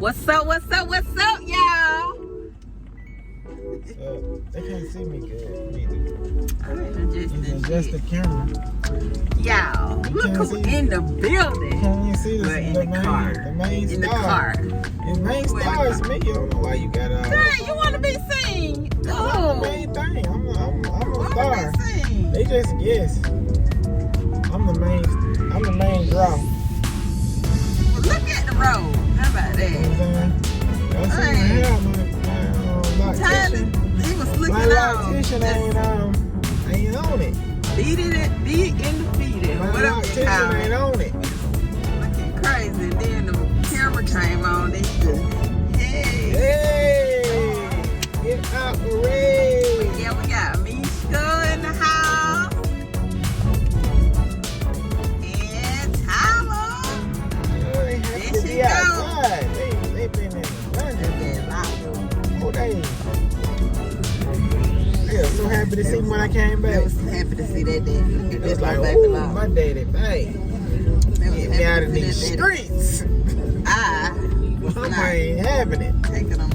What's up, y'all? They can't see me good neither. I'm Adjust the camera. Y'all, look who's in the building. Can't even see We're in the car. The main In the star. car. The main star is me. I don't know why you got Dang, you want to be seen? That's Oh, the main thing. I'm a want star. to be seen? They just guess. I'm the main draw. Well, look at the road. How about You know that? what I'm saying? That's what I have, my Tyler, he was looking my out. loctician ain't on it. Beat and defeated. My Whatever you loctician call ain't it. on it. Looking crazy. And then the camera came on. Then he just, hey. Hey! Get out the race! Yeah, we got Mishka in the house. And Tyler. They have There to she be go. outside. They been in the dungeon. Oh, they are so happy to see me when I came back. They was happy to see that day. It's like, ooh, my daddy, hey. Get me out of these streets. I was I not ain't having it. taking them.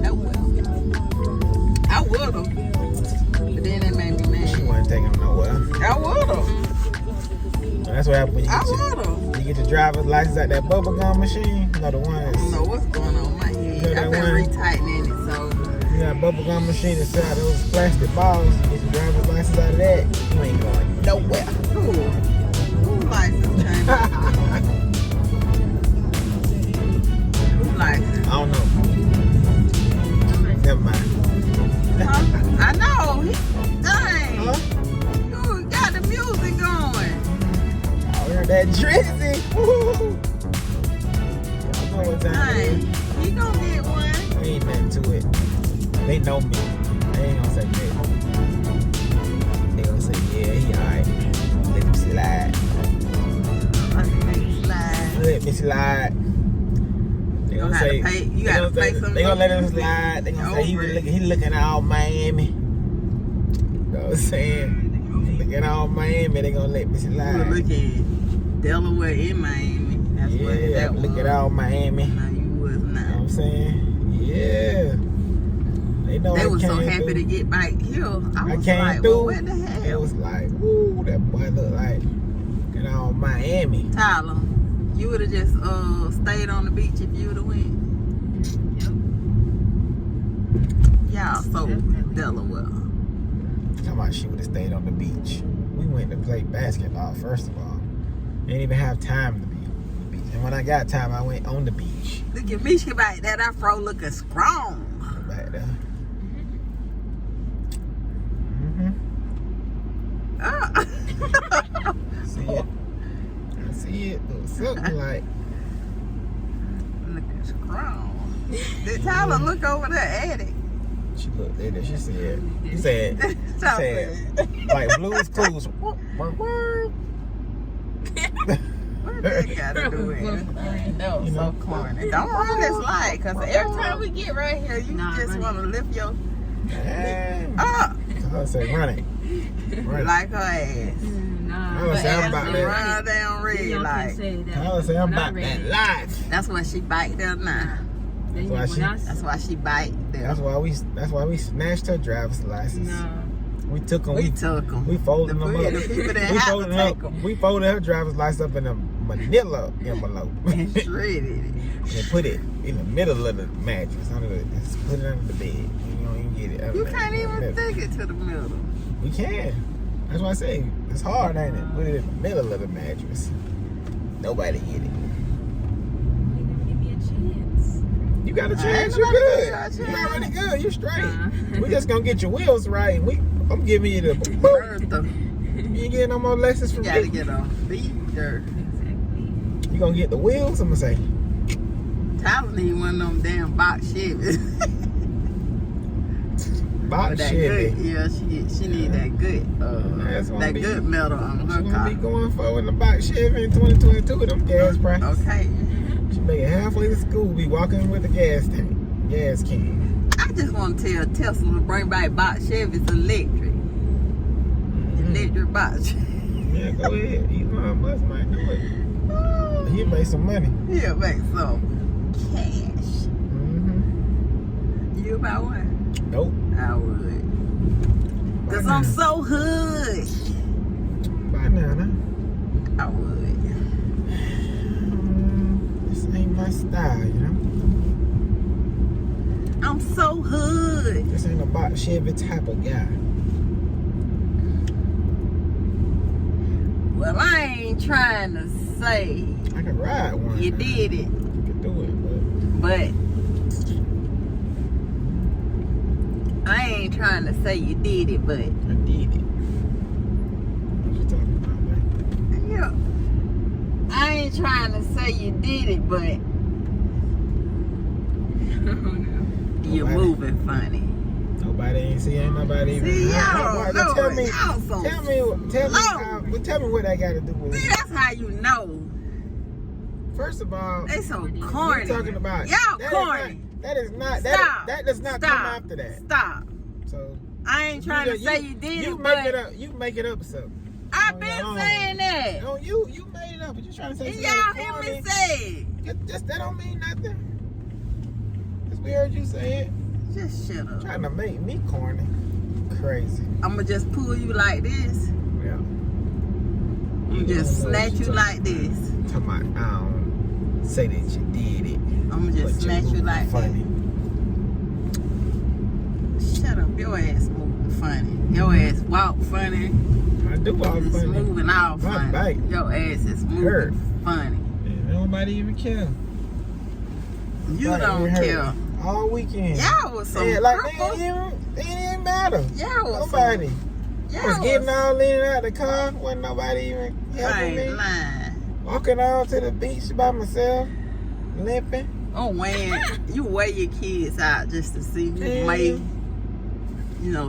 No, well, I would have. But then that made me She mad. wasn't taking them nowhere. I would have. That's what happens when I would have. you get your driver's license at that bubble gum machine. You know the I don't ones. know what's going on in my head. You know that I've been one? retightening it, so. You got a bubble gum machine that sell those plastic balls. You get your driver's license out of that. You ain't going nowhere. Who license came out? Who license? I don't know. Never mind. Huh? I know. Dang. Huh? You got the music going. I heard that Drizzy. Woo! Y'all know what time it Dang. is. He gonna get one. Ain't nothing to it. They know me. They ain't gonna say that. They gonna say, yeah, he alright. Let him slide. Let me slide. They You gonna have say, to pay. You gotta pay some. they gonna let him slide. They gonna say he looking all Miami. You know what I'm saying? Looking all Miami. They gonna let me You were slide. looking Delaware in Miami. That's what Yeah, that was. look at all Miami. No, you was You know what not. I'm saying? Yeah. They know They I was so came happy through. to get back here. I was came like, through. well, what the It hell? was like, ooh, that boy look like, you know, Miami. Tyler, you would have just stayed on the beach if you would have went. Y'all so Delaware. Talking about she would have stayed on the beach. We went to play basketball, first of all. Didn't even have time to be on the beach. And when I got time, I went on the beach. Look at Mishka back there. That fro looking strong. Back there. See it? I see it. It was something like. Looking strong. Did Tyler look over the attic? She looked at it. She said, Tyler like Blue's Clues. what that got to do with it? That was You so know. corny. Don't run this light, because every time we get right here, you just want to lift your up I say run it. Run it. like her ass. I was saying I'm about that. Run her down red like. I was saying I'm about that life. That's why she bite there now. That's why she bite there. That's why we snatched her driver's license. We took them. We took them. We folded them up. The people that We have folded to her. take them. We folded her driver's license up in a manila envelope And shredded it. and put it in the middle of the mattress. Just put it under the bed. You don't even get it. You can't even take it to the middle. We can. That's why I say it's hard, ain't it? Put it in the middle of the mattress. Nobody get it. You got a chance. You good. You already good. You straight. We just gonna get your wheels right. I'm giving you the. Bertha. You ain't getting no more lessons from You gotta me. get on feet dirt. You gonna get the wheels? I'm gonna say. Tyler need one of them damn box Chevys. Box that Chevy. good, yeah, she need that good, that good metal on She her gonna car. be going forward in the box Chevy in 2022 with them gas prices. Okay. She make it halfway to school, be walking with a gas tank, gas can. I just want to tell Tesla to bring back box Chevys electric. Electric box. Yeah, go ahead. Elon Musk might do it. He'll make some money. He'll make some cash. You about one? Nope. I would. Cause I'm so hood. Banana. I would. This ain't my style, you know. I'm so hood. This ain't about Chevy type of guy. Well, I ain't trying to say I can ride one. you did it, I can do it, but I ain't trying to say you did it, but I did it. What you talking about, man? yeah, I ain't trying to say you did it, but you're moving funny. Nobody ain't see, ain't nobody even. See, y'all, no, tell me, y'all so tell me what I got to do with See, it. that's how you know. First of all, They so corny. you talking about y'all corny. That does not Stop. come after that. Stop. So I ain't trying to say you did you it, make but it up. You make it up something. I've been saying that. No, you made it up. But you trying to say And something y'all hear corny. me say it. Just that don't mean nothing. Just we heard you say it. Just shut up. Trying to make me corny. Crazy. I'ma just pull you like this. Yeah. I'ma just snatch you like this. Talking about, I don't say that you did it. I'ma just but snatch you moving like funny. that. Shut up. Your ass moving funny. Your ass walk funny. I do all It's funny. moving all My funny. back Your ass is moving hurt. funny. And nobody even care. You Like, don't it hurt care. all weekend. Y'all was some Yeah, like cripples. they didn't even matter. Y'all was Nobody. Y'all was getting all in and out the car. Wasn't nobody even I helping me. ain't lying. Walking out to the beach by myself, limping. Oh, when you wear your kids out just to see who may,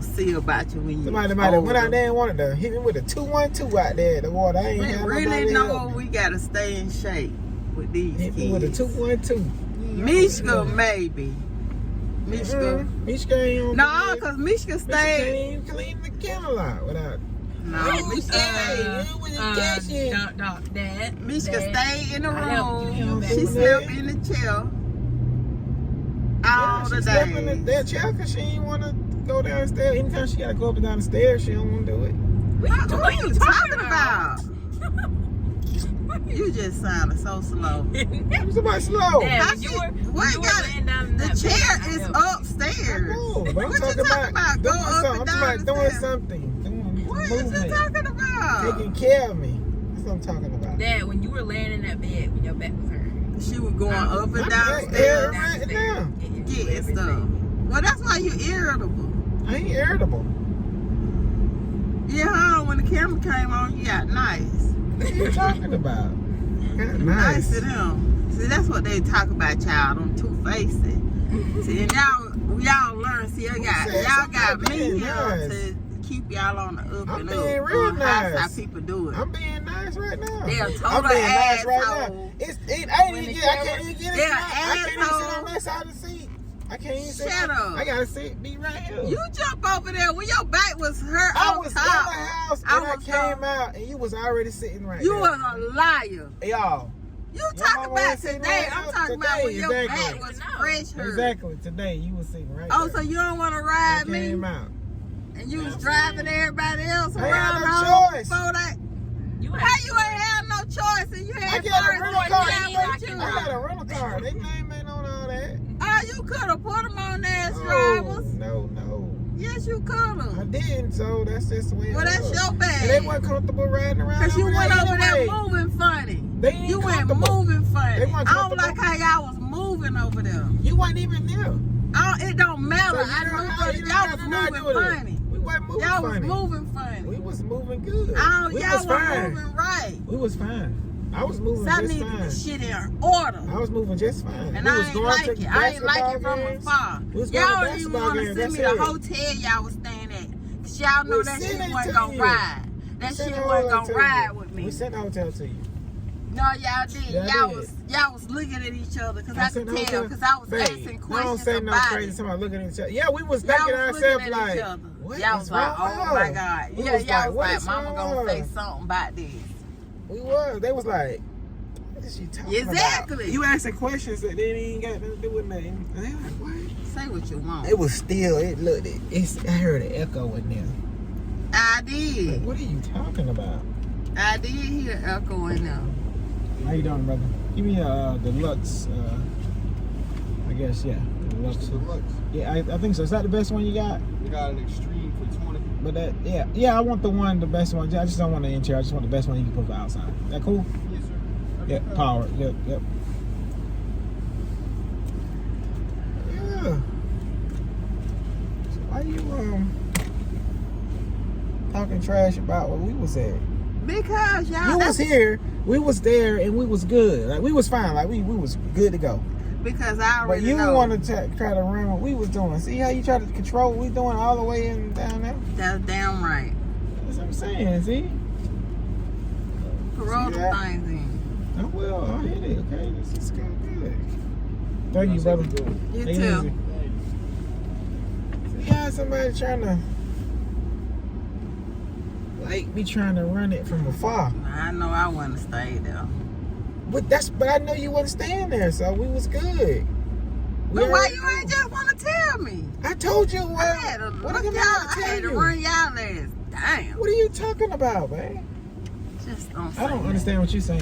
see about you when you Somebody might have went out there and wanted to hit me with a 2-1-2 out there in the water. I ain't We had really nobody know help me. we gotta stay in shape with these Hit me kids. with a 2-1-2. Mishka, maybe. Mishka. Mishka ain't on No, the because Mishka Mishka stayed. can't even clean the kennel out without. No, Mishka stayed in the room. She slept in the chair all the She slept in day. that chair because she didn't want to go downstairs. Anytime she got to go up and down the stairs, she don't want to do it. What are you talking about? You just sounded so slow. Somebody slow. Damn. How you she- were what got laying down in the that chair bed. is I upstairs. No, but I'm What you talking talking about? Go doing up something. and I'm down talking about the doing stairs. something. Doing What are you movement. talking about? Taking care of me. That's what I'm talking about. Dad, when you were laying in that bed when your back was hurt. She was going up and I'm down back the there stairs right now. getting stuff. Well, that's why you irritable. I ain't irritable. Yeah, huh? When the camera came on, you got nice. What are you talking about? Got Nice nice. to them. See, that's what they talk about, y'all. Them two-faced. See, and y'all learn. See, y'all got me being here nice. to keep y'all on the up I'm and being up. real That's how nice. people do it. I'm being nice right now. They're a I'm total being nice right now. asshole. I can't even get it. They're I can't even sit asshole. on that side of the seat. I can't even sit. Shut up. I gotta be right here. You jump over there when your back was hurt I on was top. in the house and I was came out and you was already sitting right You there. was a liar. Y'all. You Your talking mama about was sitting today. right I'm there talking about when today, your exactly. back was fresh hurt. Exactly. Today you was sitting right Oh, there. so you don't want to I ride me? came out. And you was driving everybody else I ain't around had no home choice. before that? How you ain't have no choice and you I had got a cars rental and car. you got with you? I got a rental car. They name ain't on all that. Oh, you could have put them on there as No, drivers. no. Yes, you could I have. didn't, so that's just the way it Well, was. that's your And they bad. weren't comfortable riding around. Because you went over there anyway. moving funny. They ain't You went comfortable. moving funny. They I weren't don't like comfortable. how y'all was moving over there. You wasn't even there. It don't matter. So I know, but you y'all don't was know how to moving do it. funny. We wasn't moving Y'all funny. was moving funny. We was moving good. Oh, we y'all was was fine. moving right. We was fine. I was moving So I just needed fine. this shit in order. I was moving just fine. And we I was ain't going like to it. I ain't like it basketball from games. afar. We was going Y'all to don't even basketball want to games. send That's me the it. hotel y'all was staying at. Cause y'all know We that sent shit it wasn't to gonna you. ride. That We sent shit the wasn't hotel gonna to ride you. with me. We sent the hotel to you. No, y'all did. Yeah, I did. Y'all was looking at each other because I sent could the tell hotel. because I was Babe, asking I don't questions say no about crazy. it. Somebody looking at each other. Yeah, we was Y'all thinking was ourselves looking at like, each other. what Y'all is was like, wrong with oh her? my God. We Yeah, was y'all like, was what like, is mama wrong gonna with say her? something about this. We was. They was like, What is she talking Exactly. about? You asking questions that they ain't got nothing to do with nothing. And they like, what? Say what you want. It was still, I heard an echo in there. I did. Like, what are you talking about? I did hear echo in there. How you doing, brother? Give me a deluxe, I guess, yeah. Deluxe. Yeah, I think so. Is that the best one you got? We got an extreme for 20. But that, yeah, I want the best one. I just don't want the interior. I just want the best one you can put for outside. That cool? Yes, sir. Yeah, power. Yep. Yeah. So why you talking trash about what we was at? Because y'all. You was here, we was there, and we was good. Like we was fine. Like we was good to go. Because I already But you know. want to try to run what we was doing. See how you try to control what we doing all the way in down there? That's damn right. That's what I'm saying. See? Parole See them that? things in. Oh well, I hit it. Okay, this is good. Thank you, brother. You Take it too. easy. See how somebody trying to be trying to run it from afar. I know I want to stay there. But I know you wasn't staying there, so we was good. But why you ain't just want to tell me? I told you what. I had to What look am I y'all. gonna I tell had to you? run y'all ass. Damn. What are you talking about, man? Just don't say I don't that. understand what you're saying.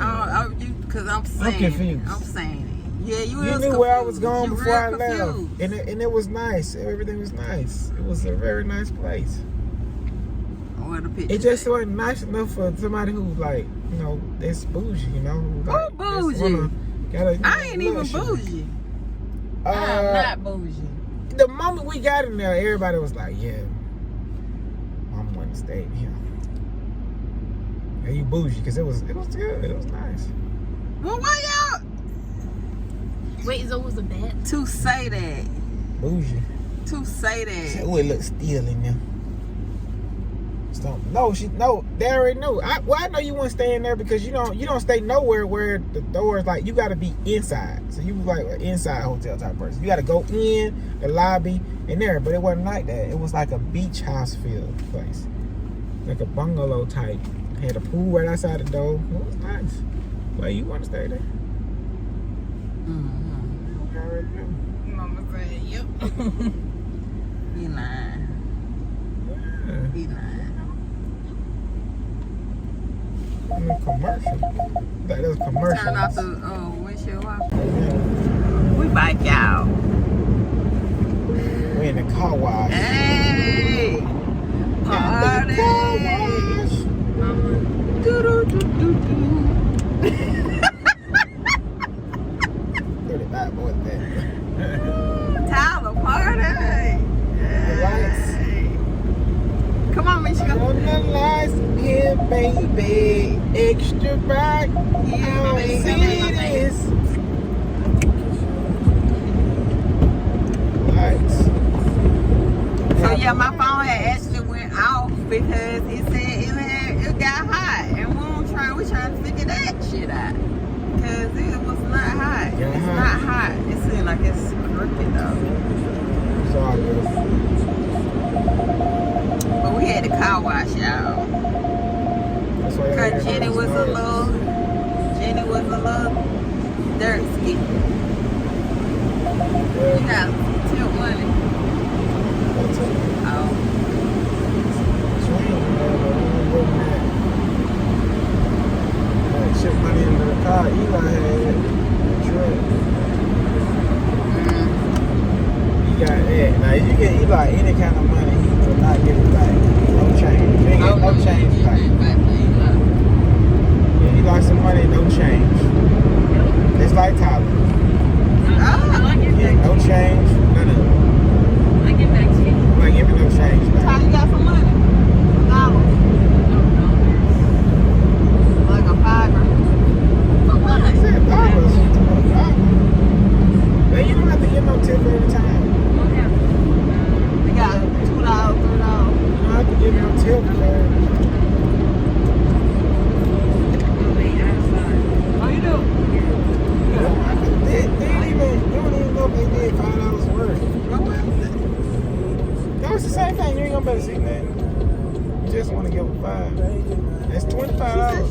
Because I'm saying confused. I'm saying it. Yeah, you You was knew where I was confused. going You before I real left, confused. and it was nice. Everything was nice. It was a very nice place. Where the picture It just at? wasn't nice enough for somebody who that's bougie, who like, Who just bougie? gotta, I ain't even luxury. bougie. I'm not bougie. The moment we got in there, everybody was like, "Yeah, I'm going to stay here." And you bougie because it was good. It was nice. Well, why y'all Wait, so it was a bet? to say that? Bougie. To say that? Oh, it looks still in there. No, they already knew. I know you weren't staying there because you don't stay nowhere where the doors you got to be inside. So you was like an inside hotel type person. You got to go in the lobby and there, but it wasn't like that. It was like a beach house feel place, like a bungalow type. Had a pool right outside the door. It was nice. Well, you want to stay there? Mm-hmm. You already knew. Mama said, yep. He lying. Yeah. He lying. I'm in commercial. That was commercial. Turn off the windshield wiper. We bike out. We in the car wash. Hey! Party! Car wash. Do-do-do-do-do. 35 boys there. Tyler, party! The lights. Hey. Come on, Michigan. On the lights, here, baby. Extra bright. Yeah, I baby. see this. Lights. So yeah, my phone had actually went off because it said it got hot, and we trying to figure that shit out because it was not hot. Yeah, It's hot. not hot. It seemed like it's crooked though. It's all good. But we had the car wash, y'all. That's why y'all Cause hear Jenny those was a noises. little dirt ski. You Yeah. got tilt money. That's it. Oh, Shit money into the car. Eli had the truck. He got that. Now, if you get Eli any kind of money, he will not give it back. No change. You ain't get no change back. Yeah, he likes some money, no change. It's like Tyler. Yeah, no change, none of it. I get back to you. Like giving no change Ty, back. you got some money? $1. Like a $5. But what? I said dollars. Man, you don't have to give no tip every time. You got $2, $3. You don't have to give no tip, man. Oh, you do? They don't even know if they did $5 worth. No, it's the same thing. You ain't gonna better see that. You just want to give them $5. That's $25.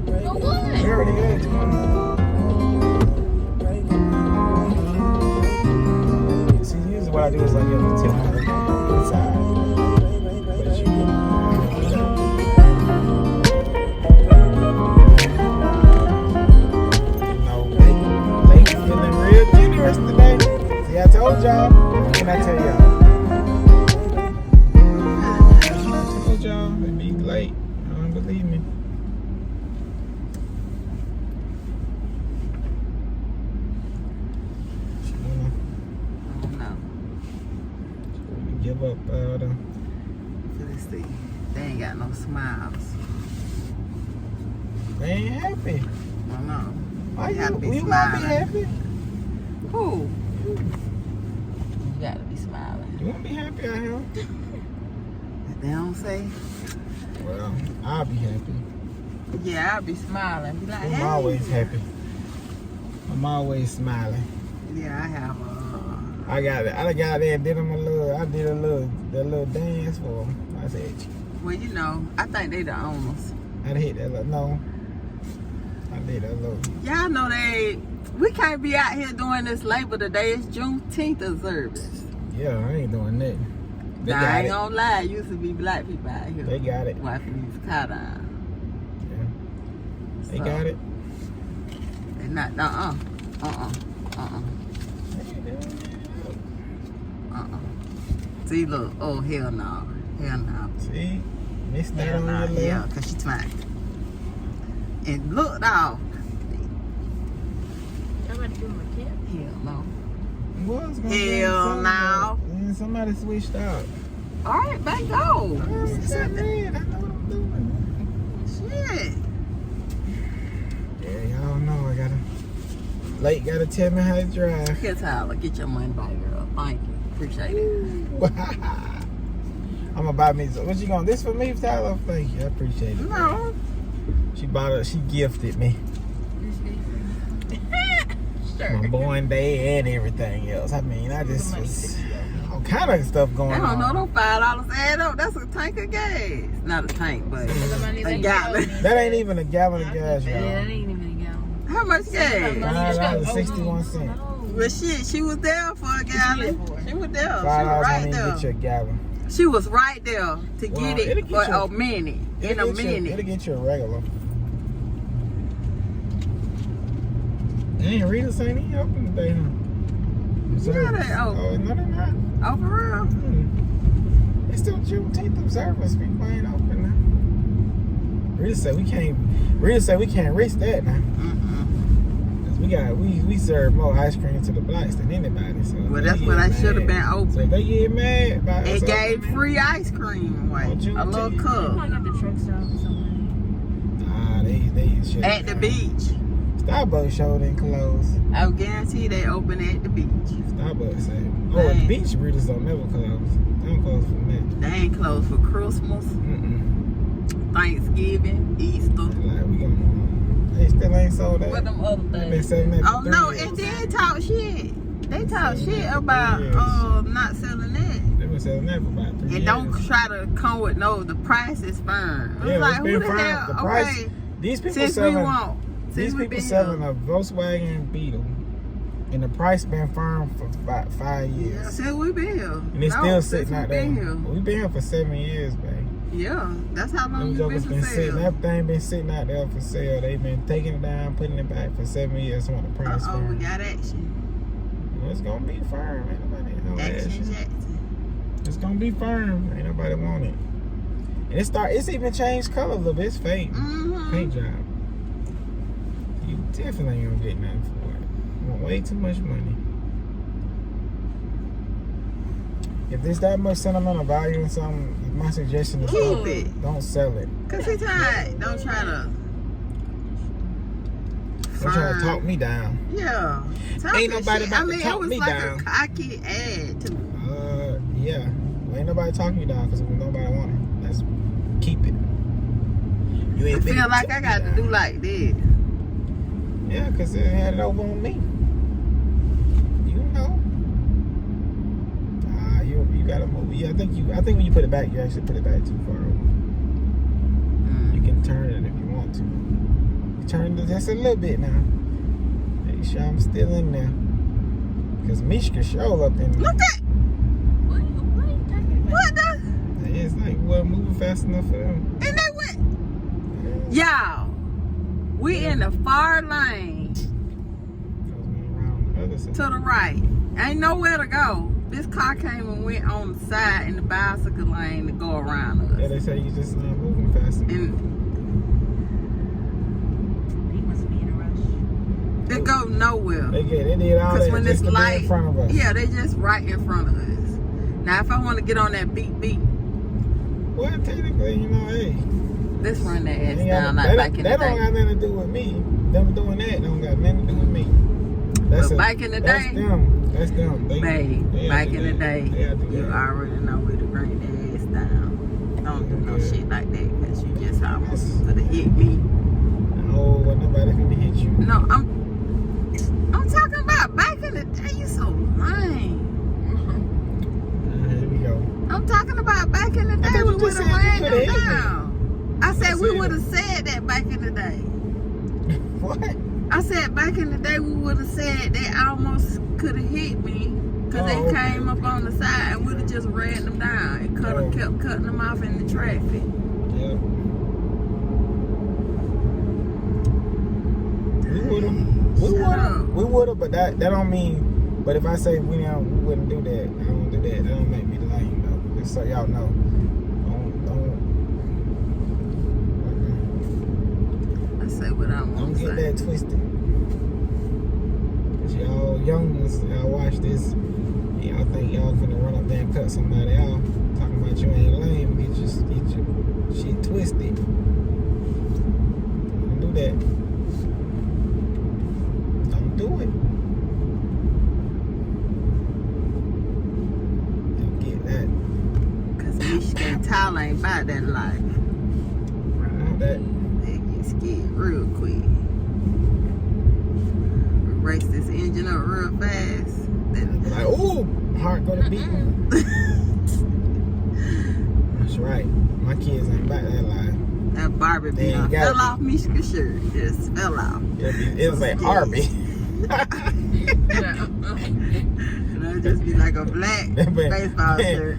For what? We already got 20. See, usually what I do is I get the tip on the inside. But you know, Lake feeling real generous today. See, I told y'all. What can I tell y'all? I told y'all it'd be late. I don't believe me. Give up Let's see. They ain't got no smiles. they ain't happy. I don't know. Why You gotta you be won't be smiling. happy? Who? You gotta be smiling. You won't be happy out here. They don't say. Well, I'll be happy. Yeah, I'll be smiling. Be like, I'm hey. always happy. I'm always smiling. Yeah, I have I got it. I got there and did them a little dance for them. I said, well, you know, I think they the owners. I hit that little, no. I did a little. Y'all know we can't be out here doing this Labor Day. It's Juneteenth observance. Yeah, I ain't doing nothing. They Now, got I ain't it. gonna lie, it used to be black people out here. They got it. Wiping these car down. Yeah. They So, got it. They not, See, look, oh, hell no. Hell no. See? Missed that Hell on no. your little. Yeah, because she trying. And look, dog. I'm about to do my kid. Hell no. Was gonna Hell do no. something, and somebody switched out. All right, back go. I know what I'm doing. Shit. Yeah, y'all know I gotta. Lake gotta tell me how to drive. Here, Tyler, get your money back, girl. Thank you. Appreciate it. I'm gonna buy me some. What you gonna? This for me, Tyler? Thank you. I appreciate it. No. She bought it. She gifted me Sure. my born day and everything else. I mean, I just was all kind of stuff going I don't know, on. them $5 add up. That's a tank of gas. Not a tank, but a gallon. That ain't even a gallon of gas, Yeah, that y'all. ain't even a gallon. How much gas? $5.61. Well, shit, she was there for a gallon. She was there. She was $5 right won't even get you there. a gallon. She was right there to Well, get it'll it get for you- a minute. In a It'll minute. get you a regular. Dang, Rita's ain't even open today, huh? Yeah, they open. Oh, no, they're not. Oh, for real? It's still Juneteenth observance. People ain't open now. Rita said we can't risk that now. We serve more ice cream to the blacks than anybody. So Well, that's what I should have been So open. if they get mad about It us gave opening, free ice cream away. Oh, A little Juneteenth. cup. I got the truck stop or something. Nah, they shut At the down. beach. Starbucks show didn't close. I would guarantee they open at the beach. Starbucks said, oh, at the Dang. beach, Rita's don't never close. They don't close from that. They ain't closed for Christmas, Thanksgiving, Easter. Like, we gonna, they still ain't sold that. What them other They been things? selling that for Oh 3 no, years. and they talk shit. They talk Selling shit that for about 3 years. not selling that. They been selling that for about 3 years. And don't try to come with the price is firm. I'm Yeah, like, it's who been the firm. hell? The price- Okay, These people since selling. we won't. These Since we people been selling here. a Volkswagen Beetle, and the price been firm for about 5 Yeah, years. since we been here. And it's No, still since sitting we out there. been here. We've been here for 7 years, babe. Yeah, that's how long Them you jokers been been for sitting. sale. Everything been sitting out there for sale. They've been taking it down, putting it back for 7 years. Want the price Uh-oh, we firm. got action. Well, it's gonna be firm. Ain't nobody no Action action. Jackson. It's gonna be firm. Ain't nobody want it. And it's even changed color a little bit. It's fake paint job. You definitely ain't gonna get nothing for it. You want way too much money. If there's that much sentimental value in something, my suggestion is Keep it. don't sell it. Cause he tried. Don't try to. Don't try to talk me down. Yeah. Ain't nobody shit. about I to mean, talk it was me like down. a cocky ad to Yeah. Well, ain't nobody talking you down because nobody want it. Let's keep it. You I ain't feel finna like talk I got me to down. do like this. Yeah, because it had it over on me. You know. You gotta move. Yeah, I think when you put it back, you actually put it back too far over. You can turn it if you want to. turned it just a little bit now. Make sure I'm still in there. Because Mishka show up in there. Look at What are you talking about? what the? It's like, well, moving fast enough for them. And they went. Y'all, we in the far lane Around the other side. to the right. Ain't nowhere to go. This car came and went on the side in the bicycle lane to go around Yeah, us. they say you just not moving fast enough. And He must be in a rush. they go nowhere. They did all Because that when just this to be light, in front of us. yeah, they just right in front of us. Now, if I want to get on that beat, Well, technically, you know, hey. let's run that ass ain't down got- like back in the that don't day. got nothing to do with me. Them doing that don't got nothing to do with me. But back in the that's day, them. That's them. They babe, back have to in the do day, that. They have to do you that. already know where to bring that ass down. Don't do no Yeah. shit like that because you just almost could have hit me. No, well, nobody finna hit you. No, I'm talking about back in the day. You so lame. Here we go. I'm talking about back in the day. thought We you would just have said you ran coulda them hit me. down. I said we said would it. have said that back in the day. What? I said back in the day we would have said they almost could have hit me because Oh, they okay. came up on the side and we'd have just ran them down and Oh. kept cutting them off in the traffic. Yeah. We would have, but that don't mean. But if I say we wouldn't do that, I don't do that. That don't make me lame though. Just so y'all know. I say what I Don't want to get say. that twisted. Cause y'all young ones, y'all watch this, and y'all think y'all finna run up there and cut somebody out. Talking about you ain't lame, get your shit twisted. Don't do that. Don't do it. Don't get that. Because Michigan Tyler ain't about that life. Not that. They get scared real quick. Race this engine up real fast. Like, ooh, heart gonna beat. That's right. My kids ain't about that life. That Barbie They beat ain't got fell it. off Michigan's shirt. Just fell off. It's like Arby. And it'll just be like a black baseball shirt.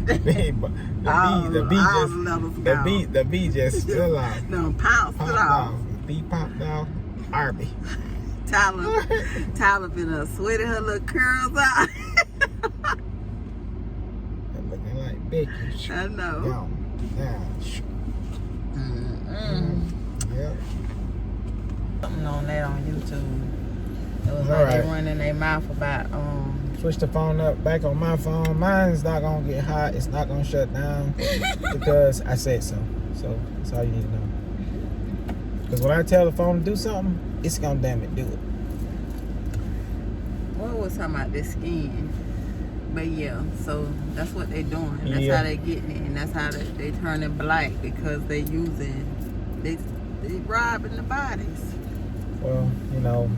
The bee just fell off. No, pounced it Popped off. off. The bee popped off. Arby. Tyler been sweating her little curls out. Looking like Becky. I know. Gone. Down. Yep. Something on that on YouTube. It was All like right. they running their mouth about Switch the phone up back on my phone. Mine's not gonna get hot. It's not gonna shut down because I said so. So that's all you need to know. Because when I tell the phone to do something, it's gonna damn it do it. what was talking about this skin. But yeah, so that's what they doing. That's Yeah. how they getting it, and that's how they turning black because they robbing the bodies. Well, you know,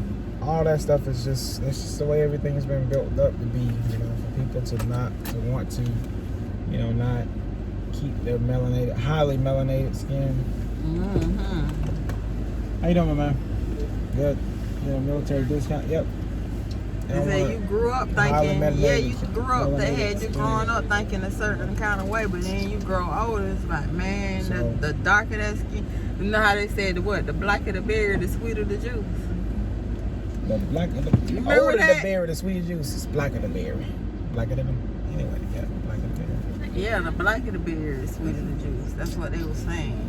all that stuff is it's just the way everything's been built up to be, you know, for people to want to, you know, not keep their highly melanated skin. Mm-hmm. How you doing, my man? Good. You know, military discount. Yep. They say you grew up thinking, you grew up, they had you melanated growing skin. up thinking a certain kind of way, but then you grow older, it's like, man, So- the darker that skin, you know how they said, the blacker the berry, the sweeter the juice. The blacker the remember older that? the berry, the sweeter juice is blacker the berry. Blacker than anyway, yeah, blacker the berry. Yeah, the blacker the berry, the sweeter the juice. That's what they were saying.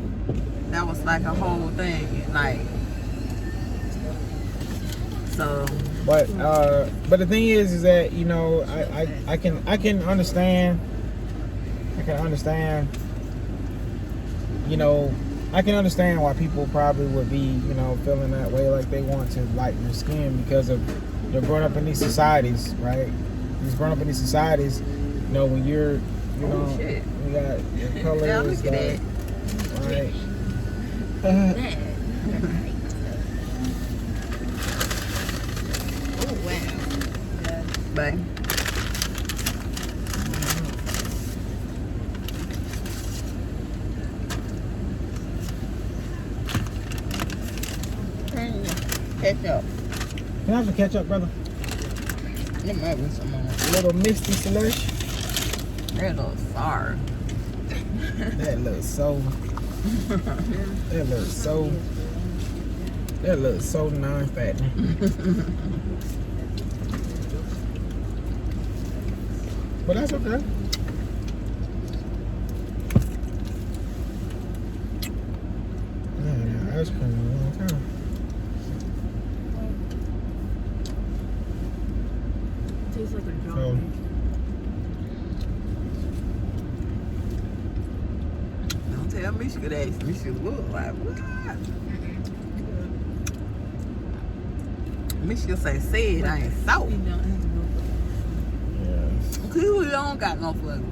That was like a whole thing, like, so. But the thing is that, you know, I can understand. You know, I can understand why people probably would be, you know, feeling that way, like they want to lighten their skin because of they're growing up in these societies, right? You're growing up in these societies, you know, when you're, you know, shit. you got your colors, Yeah, look at that. right? Oh, wow. But ketchup. Can I have some ketchup, brother? There might be some on it. A little misty slush. That little sour. That looks so. That looks so. That looks so non-fattening. But that's okay. Man, ice cream in a long time. Tastes like a So, dog. Don't tell me she could ask me. She look like what? Michigan say it, I ain't You salt. don't have to go yeah. Kiwi don't got no flavor.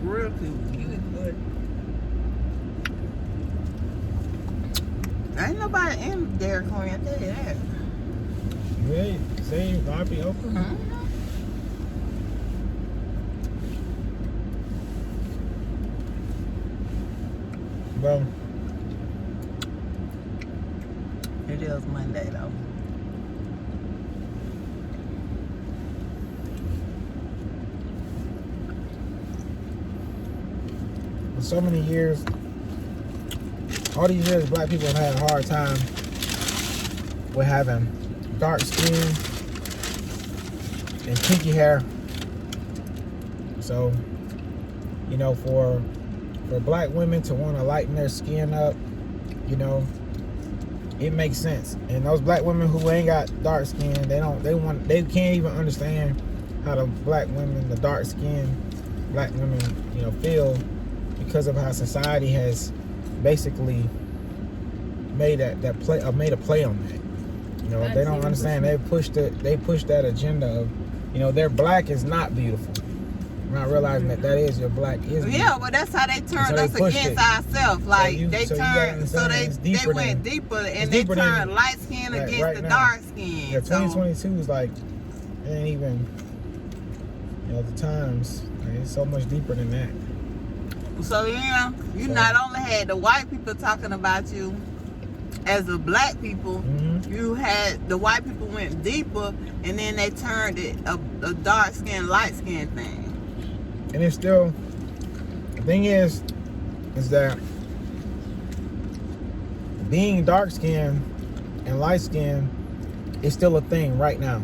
Real kiwi. Kiwi's good. Ain't nobody in Dairy Queen, I tell you that. Wait, say Bobby open? Mm-hmm. Bro, It is Monday though. for so many years, all these years, black people have had a hard time with having dark skin and kinky hair. So, you know, for black women to want to lighten their skin up, you know, it makes sense. And those black women who ain't got dark skin, they can't even understand how the black women, the dark skinned black women, you know, feel because of how society has basically made a play on that. You know, they don't understand. They push that agenda of, you know, their black is not beautiful. Not realizing that is your black is beautiful. Yeah, but that's how they turned So they us pushed against it. ourselves. Like So you they gotta turned, so understand they it's deeper went than- deeper and it's they deeper than- turned light skin like against right the now. dark skin. Yeah, So, 2022 is like, it ain't even, you know, the times. Like, it's so much deeper than that. so yeah, you So- not only had the white people talking about you as the black people, Mm-hmm. you had the white people went deeper and then they turned it a dark skin, light skin thing. And it's still, the thing is that being dark skinned and light skinned is still a thing right now.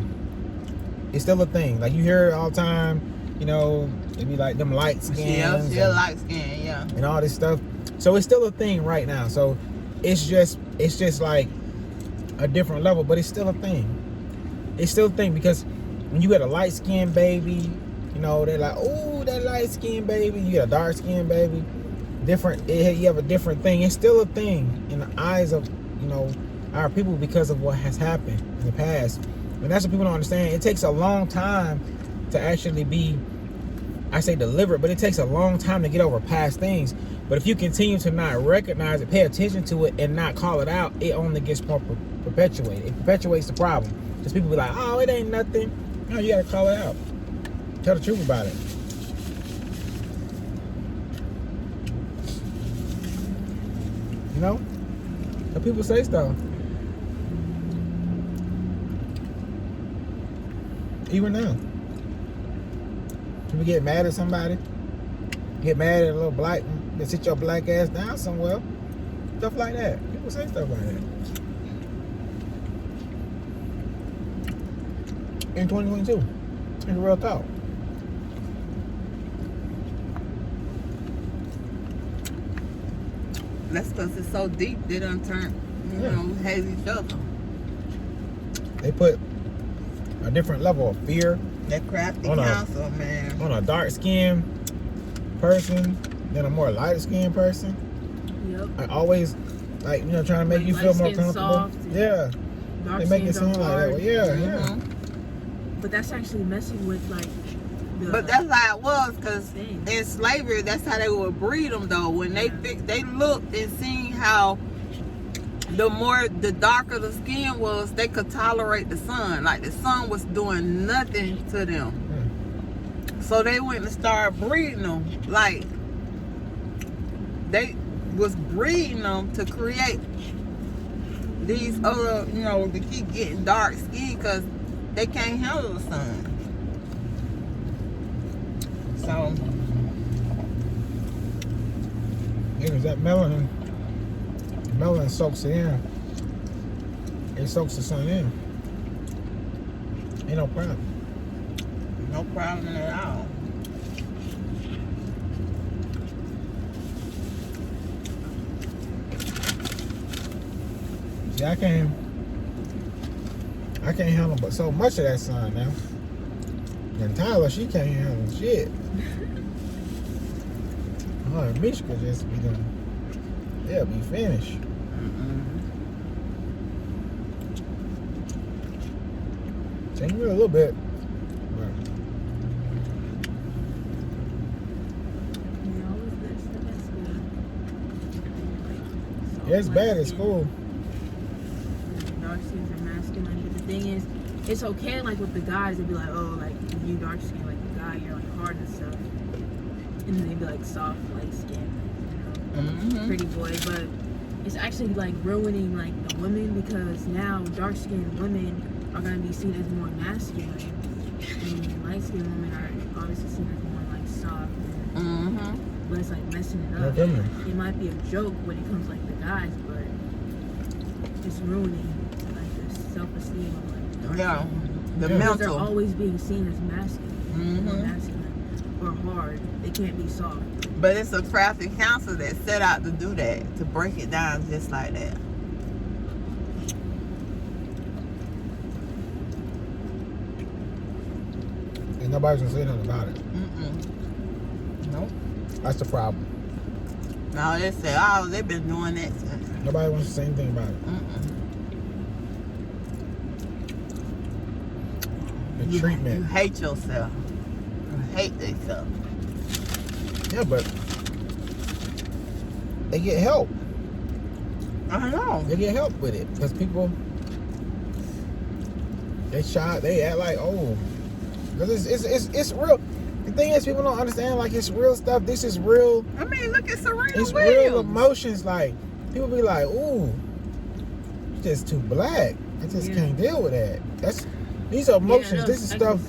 It's still a thing. Like you hear it all the time, you know, it be like them light skins Yeah, light skin, yeah. and all this stuff. So it's still a thing right now. So it's just like a different level, but it's still a thing. It's still a thing because when you get a light skinned baby, you know, they're like, oh, that light skinned baby. You get a dark skinned baby. Different. You have a different thing. It's still a thing in the eyes of, you know, our people because of what has happened in the past. And that's what people don't understand. It takes a long time to actually be, I say delivered, but it takes a long time to get over past things. But if you continue to not recognize it, pay attention to it, and not call it out, it only gets more perpetuated. It perpetuates the problem. Because people be like, oh, it ain't nothing. No, you gotta call it out. Tell the truth about it. You know? The people say stuff. Even now. People get mad at somebody. Get mad at a little black, they sit your black ass down somewhere. Stuff like that. People say stuff like that. In 2022. It's real talk. That's because it's so deep, they done turn, you Yeah. know, we hate each other. They put a different level of fear That crafty On a- council, man. on a dark skinned person than a more light skinned person. Yep. I always, like, you know, trying to make Like you feel more light skin comfortable. soft and Yeah, Dark they make it skins seem are like that. hard. Well, yeah, yeah. Mhm. But that's actually messing with like the But that's how it was, because thing. in slavery, that's how they would breed them, though. When they looked and seen how the darker the skin was, they could tolerate the sun. Like the sun was doing nothing to them. So they went and started breeding them. Like they was breeding them to create these other, they keep getting dark skin because they can't handle the sun. So, yeah, 'cause that melanin soaks it in. It soaks the sun in. Ain't no problem. no problem at all. See, I can't handle but so much of that sun now. And Tyler, she can't handle shit. Her and Mishka just be done. They'll be finished. Take me a little bit. But yeah, it's bad at school. Dark skins are masculine, but the thing is, it's okay like with the guys, they'd be like, oh, like you dark skin, like the guy, you're like hard and stuff. And then they'd be like soft, light skin, pretty boy. But it's actually like ruining like the women because now dark skinned women are gonna be seen as more masculine, and light skinned women are obviously seen as more like soft. But it's like messing it up. It might be a joke when it comes like the guys, but it's ruining like the self-esteem of like dark skin. The Because mental. they're always being seen as masculine or hard. They can't be soft. But it's a crafty council that set out to do that, to break it down just like that. And nobody's gonna say nothing about it. Nope. That's the problem. No, they say, oh, they've been doing that since. Nobody wants to say anything about it. The You treatment. hate yourself. You hate yourself. Yeah, but they get help. I know. They get help with it because people they act like, oh, because it's real. The thing is, people don't understand, like, it's real stuff. This is real. I mean, look at Serena It's Williams. real emotions. Like, people be like, ooh, you're just too black. I just can't deal with that. These are emotions. This is stuff.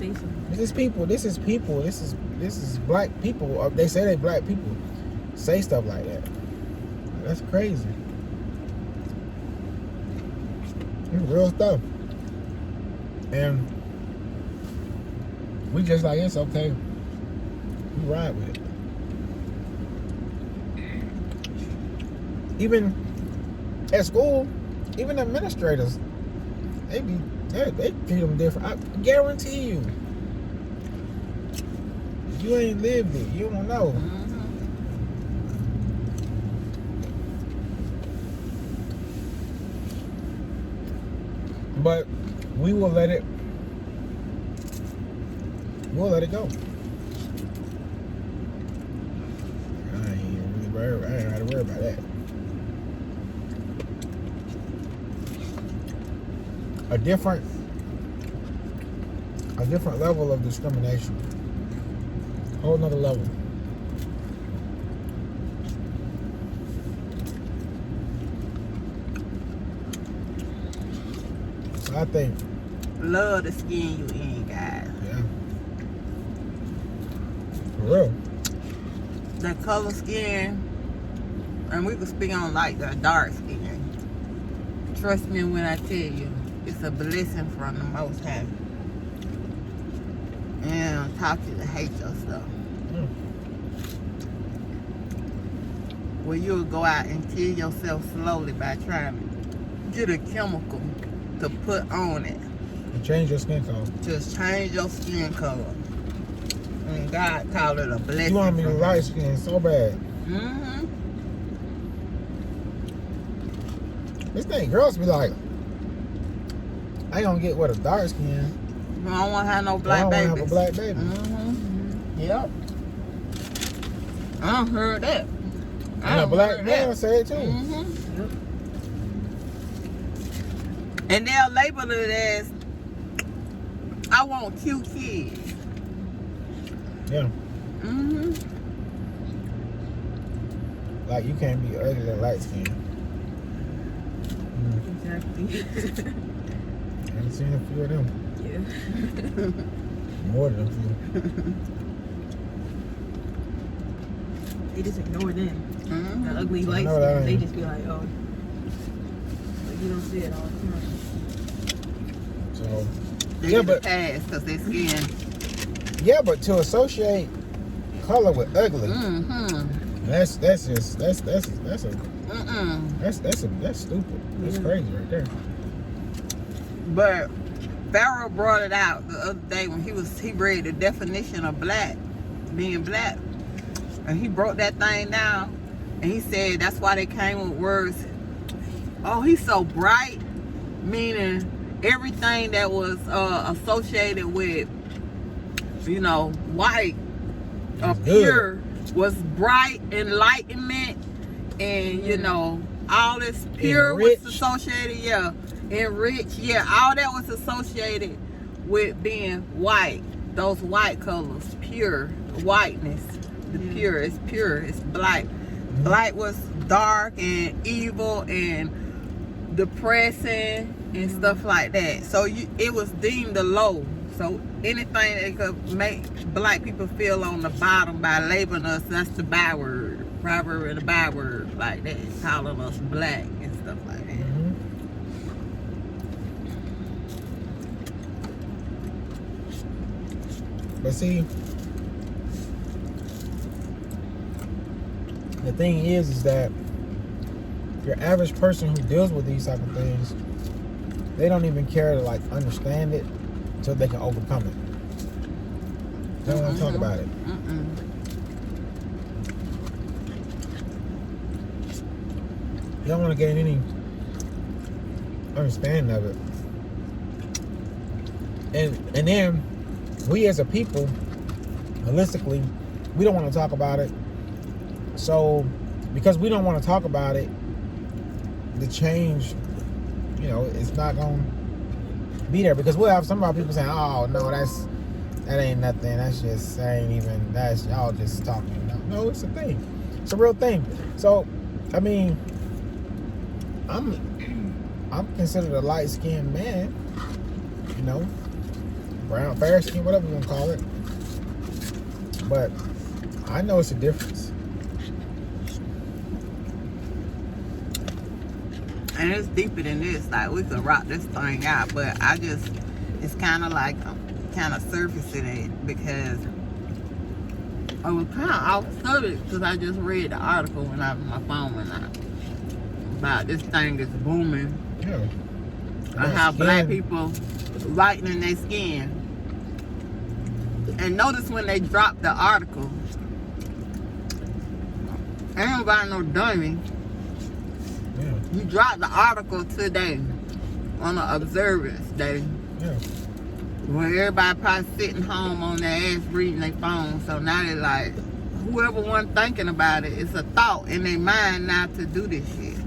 This is people. This is black people. They say they black people say stuff like that. That's crazy. It's real stuff. And we just like, it's okay. We ride with it. Even at school, even administrators, they treat them different. I guarantee you. You ain't lived it. You don't know. But we will let it. We'll let it go. I ain't had to worry about that. A different level of discrimination. Whole nother level. So I think Love the skin you in, guys. yeah. For real. The color skin, and we can speak on like the dark skin. Trust me when I tell you, it's a blessing from the Most High. And taught you to hate yourself. Where you'll go out and kill yourself slowly by trying to get a chemical to put on it. And change your skin color. Just change your skin color. And God called it a blessing. You want me to from light skin so bad. This thing, girls be like, I ain't gonna get with a dark skin. You don't want to have no black I babies. don't want to have a black baby. Yep. I heard that. And a black man say it too. And they'll label it as, I want cute kids. Yeah. Like, you can't be ugly and light skin. Exactly. I've seen a few of them. Yeah. More than a few. They just ignore them. Mhm. The ugly I light know that skin. They ain't- just be like, oh. Like you don't see it all the time. So They Yeah, get but- a pass because their skin. yeah, but to associate color with ugly, Mm-hmm. that's stupid. Mm-mm. That's Yeah. crazy right there. But Pharaoh brought it out the other day when he read the definition of black, being black, and he broke that thing down, and he said that's why they came with words. Oh, he's so bright, meaning everything that was associated with, white or It's good. pure was bright, enlightenment, and all this pure was Enriched. associated, enriched, all that was associated with being white. Those white colors, pure whiteness, the pure, it's black. Black was dark and evil and depressing and stuff like that. So it was deemed the low. So anything that could make black people feel on the bottom by labeling us, that's the byword. Proverb and the byword like that, calling us black and stuff like that. Mhm. But see, the thing is that your average person who deals with these type of things, they don't even care to like understand it until they can overcome it. They don't want to talk about it. They don't want to gain any understanding of it. And then we as a people, holistically, we don't want to talk about it. So because we don't want to talk about it, the change, it's not going to be there. Because we'll have some of our people saying, oh, no, that ain't nothing. That's y'all just talking. No, it's a thing. It's a real thing. So, I mean, I'm considered a light-skinned man, brown, fair skin, whatever you want to call it. But I know it's a difference. And it's deeper than this. Like, we could rock this thing out, but it's kind of like, kind of surfacing it because I was kind of off subject because I just read the article when my phone went out about this thing is booming. Yeah. And how black people lightening their skin. And notice when they dropped the article, ain't nobody no dummy. Yeah. You dropped the article today on the Observance Day. Yeah. When everybody probably sitting home on their ass reading their phone. So now they like, whoever one thinking about it, it's a thought in their mind now to do this shit.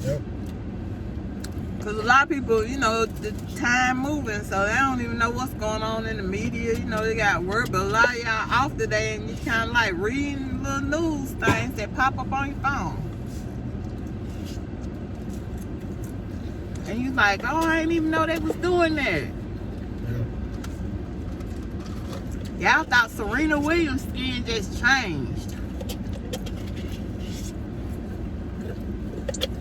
Yep. Because a lot of people, the time moving, so they don't even know what's going on in the media. They got word, but a lot of y'all off today and you kind of like reading little news things that pop up on your phone. And you like, oh, I didn't even know they was doing that. Yeah. Y'all thought Serena Williams' skin just changed.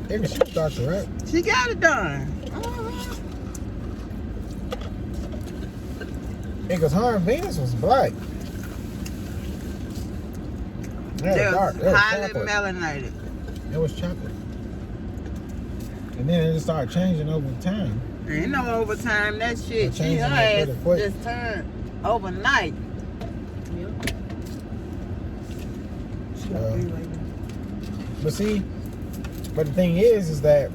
Even she was doctor, right? She got it done. Because her and Venus was black. They Yeah, was dark. It was highly chocolate. melanated. It was chocolate. And then it just started changing over time. Ain't no overtime. That shit, It changed her like ass pretty quick. just turned overnight. Yep. She got Yeah. three right now. But see, but the thing is that,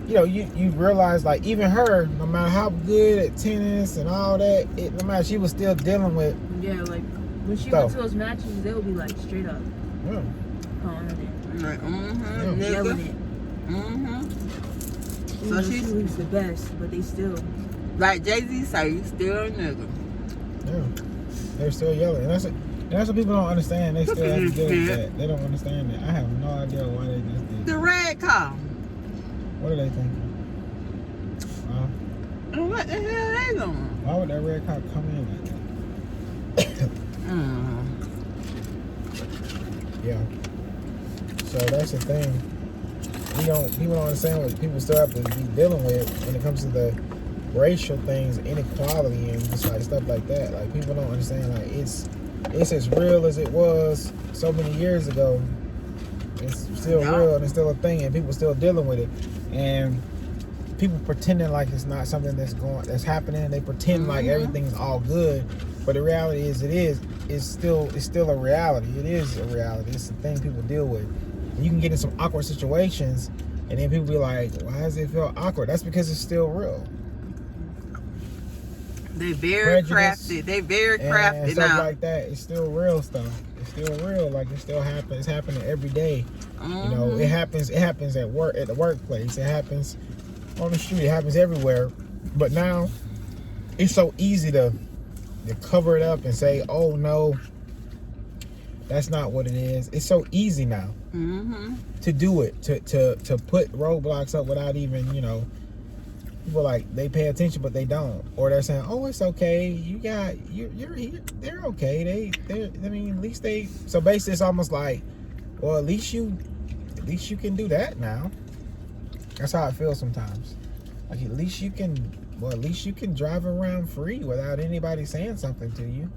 you realize, like, even her, no matter how good at tennis and all that, no matter, she was still dealing with, Yeah, like when she Stuff. went to those matches, they would be like straight up yeah, calling her name, Like, Yeah. yelling nigga. it. So she's who's the best, but they still. like Jay-Z say, you still a nigga. yeah, they're still yelling. And And that's what people don't understand. They still have to deal with that. They don't understand that. I have no idea why they just did The that. red car. What are they thinking? What the hell they doing? Why would that red car come in like that? Yeah. So that's the thing. People don't understand what people still have to be dealing with when it comes to the racial things, inequality, and just like stuff like that. Like people don't understand. Like it's as real as it was so many years ago. It's still real and it's still a thing, and people still dealing with it. And people pretending like it's not something that's happening. They pretend like everything's all good, but the reality is it's still a reality. It is a reality. It's a thing people deal with. And you can get in some awkward situations, and then people be like, "Why does it feel awkward?" That's because it's still real. They very crafty. They very crafty and stuff now. like that. It's still real stuff. It's still real. Like it still happens. It's happening every day. You know, it happens. It happens at work, at the workplace. It happens on the street. It happens everywhere. But now, it's so easy to cover it up and say, "Oh no, that's not what it is." It's so easy now to do it, to put roadblocks up without even, you know, people like they pay attention but they don't, or they're saying, "Oh, it's okay. You're here. They're okay. I mean, at least they." So basically, it's almost like, well, at least you can do that now. That's how I feel sometimes. Like at least you can drive around free without anybody saying something to you.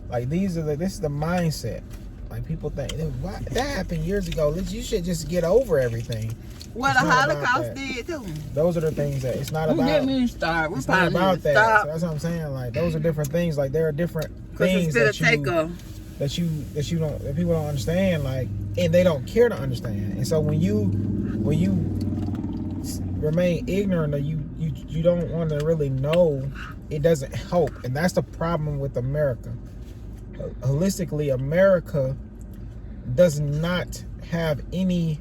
Like this is the mindset. Like people think that happened years ago. You should just get over everything. Well, the Holocaust did too. Those are the things that it's not about. Get me started. It's not about that. So that's what I'm saying. Like those are different things. Like there are different things that people don't understand. Like, and they don't care to understand. And so when you remain ignorant, or you don't want to really know, it doesn't help. And that's the problem with America. Holistically, America does not have any.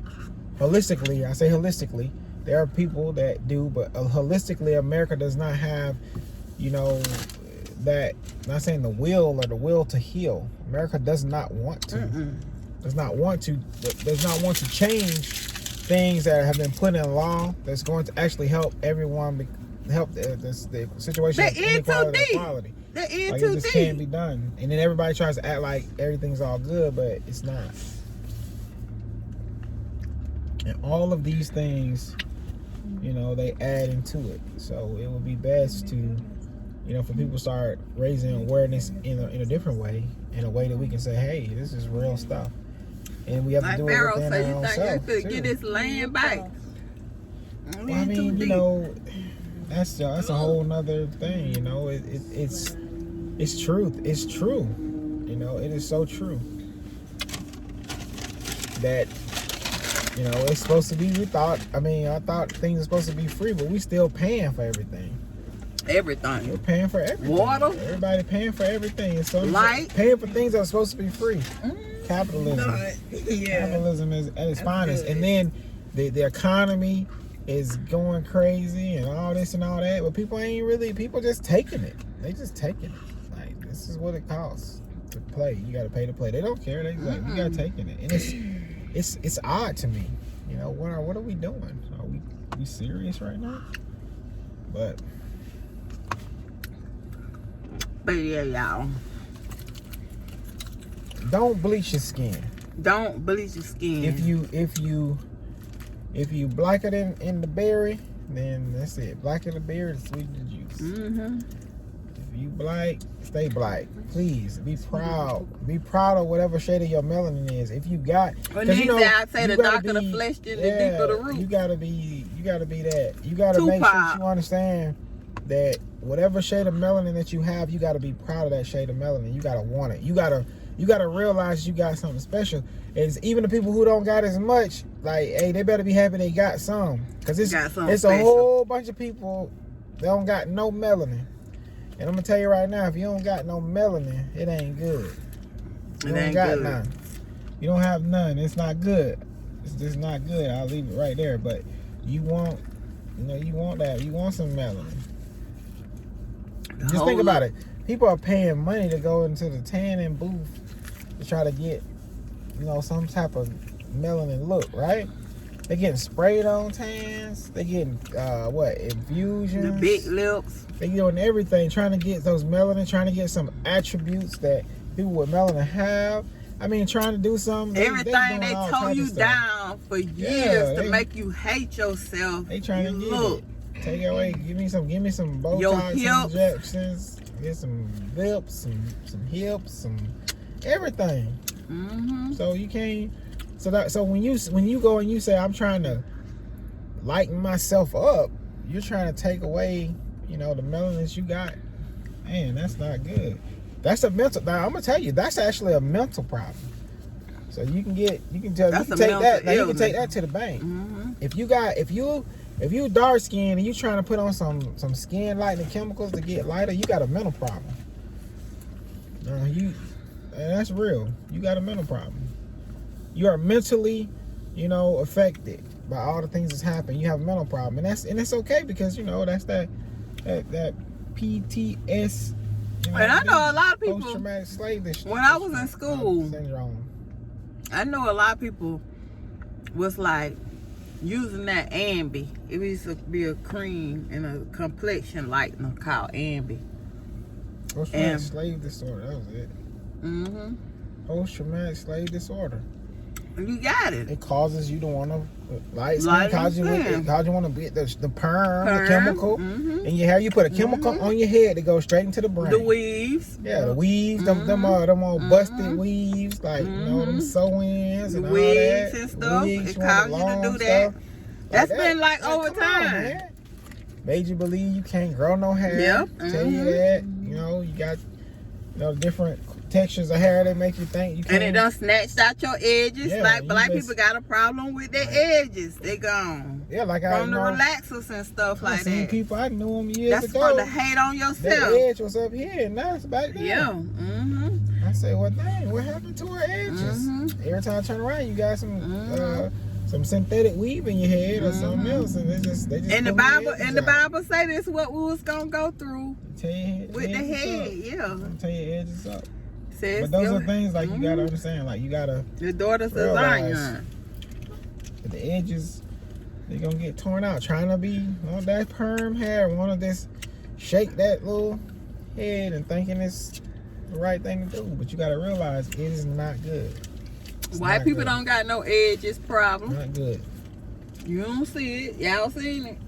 Holistically, I say holistically, there are people that do, but holistically, America does not have, you know, that. I'm not saying the will to heal. America does not want to. Does not want to change things that have been put in law that's going to actually help everyone, help the situation of inequality and equality. Like it just can't be done. And then everybody tries to act like everything's all good, but it's not. And all of these things, you know, they add into it. So it would be best to, you know, for people to start raising awareness in a different way, in a way that we can say, hey, this is real stuff. And we have to do it within our own self. You think get this land back? Well, I mean, you know, that's a whole nother thing. You know, it's truth. It's true. You know, it is so true that, you know, it's supposed to be. I thought things are supposed to be free, but we still paying for everything. Everything. We're paying for everything. Water. Everybody paying for everything. So light. Paying for things that are supposed to be free. Capitalism. Yeah. Capitalism is at its finest. And then the economy is going crazy and all this and all that, but people just taking it. They just taking it. Like, this is what it costs to play. You got to pay to play. They don't care. They like, you got to taking it. And it's odd to me. You know, what are we doing? Are we serious right now? But yeah, y'all. Don't bleach your skin. Don't bleach your skin. If you blacker than in the berry, then that's it. Blacker the berry, the sweeter the juice. If you black, stay black. Please be proud. Be proud of whatever shade of your melanin is. If you got, because I say the darker the flesh, the deeper the root. You gotta be that. You gotta make sure you understand that whatever shade of melanin that you have, you gotta be proud of that shade of melanin. You gotta want it. You gotta realize you got something special. And even the people who don't got as much, like, hey, they better be happy they got some. Because it's a whole bunch of people that don't got no melanin. And I'm gonna tell you right now, if you don't got no melanin, it ain't good. You don't got none. You don't have none. It's not good. It's just not good. I'll leave it right there. But you want that. You want some melanin. Just think about it. People are paying money to go into the tanning booth to try to get, some type of melanin look, right? They getting sprayed on tans. They getting infusions. The big lips. They doing everything, trying to get those melanin, trying to get some attributes that people with melanin have. I mean, trying to do something. Everything they tore you down for years to make you hate yourself. They trying to get it. Take it away. Give me some Botox injections. Get some lips, some hips, some everything. Mm-hmm. So you can't. So when you go and you say I'm trying to lighten myself up, you're trying to take away, the melanin you got. Man, that's not good. That's a mental. Now I'm gonna tell you, that's actually a mental problem. So you can take that to the bank. Mm-hmm. If you dark skinned and you trying to put on some skin lightening chemicals to get lighter, you got a mental problem. And that's real. You got a mental problem. You are mentally, affected by all the things that's happened. You have a mental problem, and it's okay because that's that PTS. And I know a lot of people. Post-traumatic slave when I was in school, syndrome. I know a lot of people was like using that Ambi. It used to be a cream and a complexion lightener called Ambi. Post-traumatic slave disorder. That was it. Mm-hmm. Post-traumatic slave disorder. You got it. It causes you to want to light skin. It causes you want to be the perm, the chemical in your hair. You put a chemical on your head that goes straight into the brain. The weaves. Yeah, the weaves. Them all busted weaves, like them sew-ins and all that. Wigs and stuff. Wigs, It causes you to do that. That's been like over come on, time. man. Made you believe you can't grow no hair. Yep. Tell you that. You got different textures of hair that make you think you can't. And it done snatched out your edges. Yeah, like black people got a problem with their edges. They gone. Yeah, like from the relaxers and stuff like that. People, I knew them years That's ago. for the hate on yourself. Their edge was up here, and now it's back there. Yeah. Mm-hmm. I say, well, dang, what happened to her edges? Every time I turn around, you got some synthetic weave in your head or something else, and they just. And the Bible say this is what we was gonna go through with the head. Yeah. Tell your edges up. Says but those are things like you gotta understand. Like you gotta. The daughters of Zion. The edges, they're gonna get torn out. Trying to be on that perm hair, want to just shake that little head and thinking it's the right thing to do. But you gotta realize it is not good. White people don't got no edges problem. Not good. You don't see it. Y'all seen it?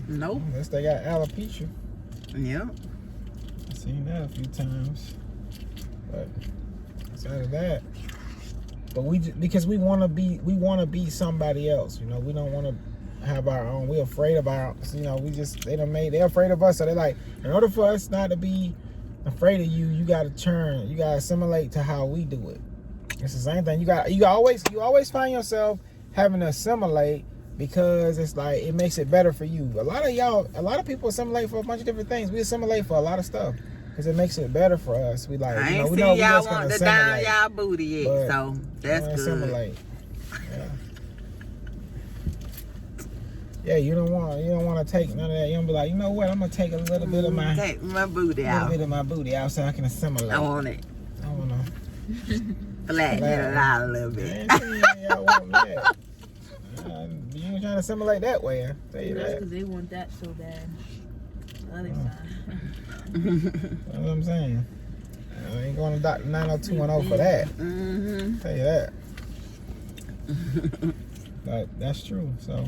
Nope. Unless they got alopecia. Yep. I've seen that a few times. But outside of that, because we want to be somebody else. We don't want to have our own. We're afraid of our. They're afraid of us. So they're like, in order for us not to be afraid of you, you got to assimilate to how we do it. It's the same thing. You always find yourself having to assimilate because it's like it makes it better for you. A lot of people assimilate for a bunch of different things. We assimilate for a lot of stuff because it makes it better for us. We like, I ain't we know see y'all we want to assimilate, down y'all booty yet, so that's good. Assimilate. Yeah, you don't want to take none of that. You don't be like, you know what? I'm gonna take a little bit of my booty out. A little bit of my booty out so I can assimilate. I want it. I wanna flatten it out a little bit. Y'all want that. You ain't trying to assimilate that way. I tell you That's that. because they want that so bad. The other side. That's what I'm saying. I ain't going to Dr. 90210 for that. Tell you that. But that's true. So,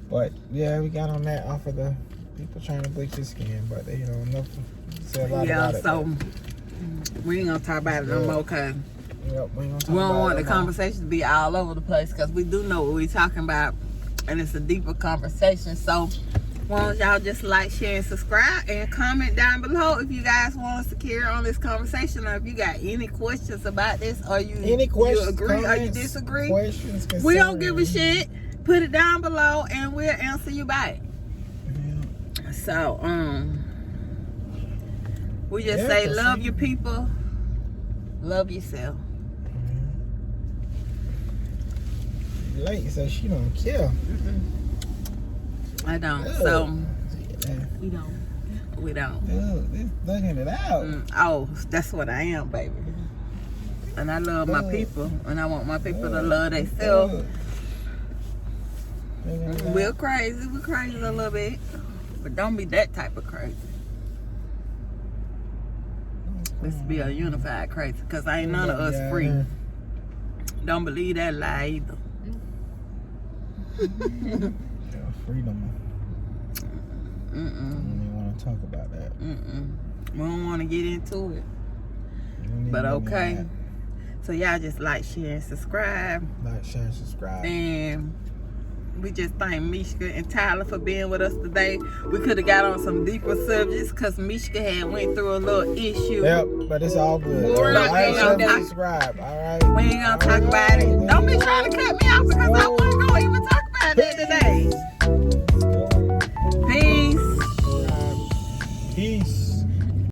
but yeah, we got on that off of the people trying to bleach your skin, but they enough say a lot about it. So we ain't gonna talk about it no more because yep, we don't want the conversation to be all over the place because we do know what we're talking about, and it's a deeper conversation. So why don't y'all just like, share, and subscribe, and comment down below if you guys want us to carry on this conversation, or if you got any questions about this, or you agree or you disagree. We don't give a shit. Put it down below and we'll answer you back. Yeah. So we just say love your people, love yourself. Lake says she don't care. I don't. So we don't. We don't. Dude, this thugging it out. Oh, that's what I am, baby. And I love my people, and I want my people to love themselves. We're crazy a little bit, but don't be that type of crazy. Let's be a unified crazy, because ain't none of us free. Don't believe that lie either. Freedom. I don't even want to talk about that. We don't want to get into it. But okay. So y'all just like, share, and subscribe. Like, share, and subscribe. And we just thank Mishka and Tyler for being with us today. We could have got on some deeper subjects because Mishka had went through a little issue. Yep, but it's all good. Like, share, and subscribe. All right. We ain't gonna talk about it. Don't be trying to cut me off because I wasn't gonna even talk about that today.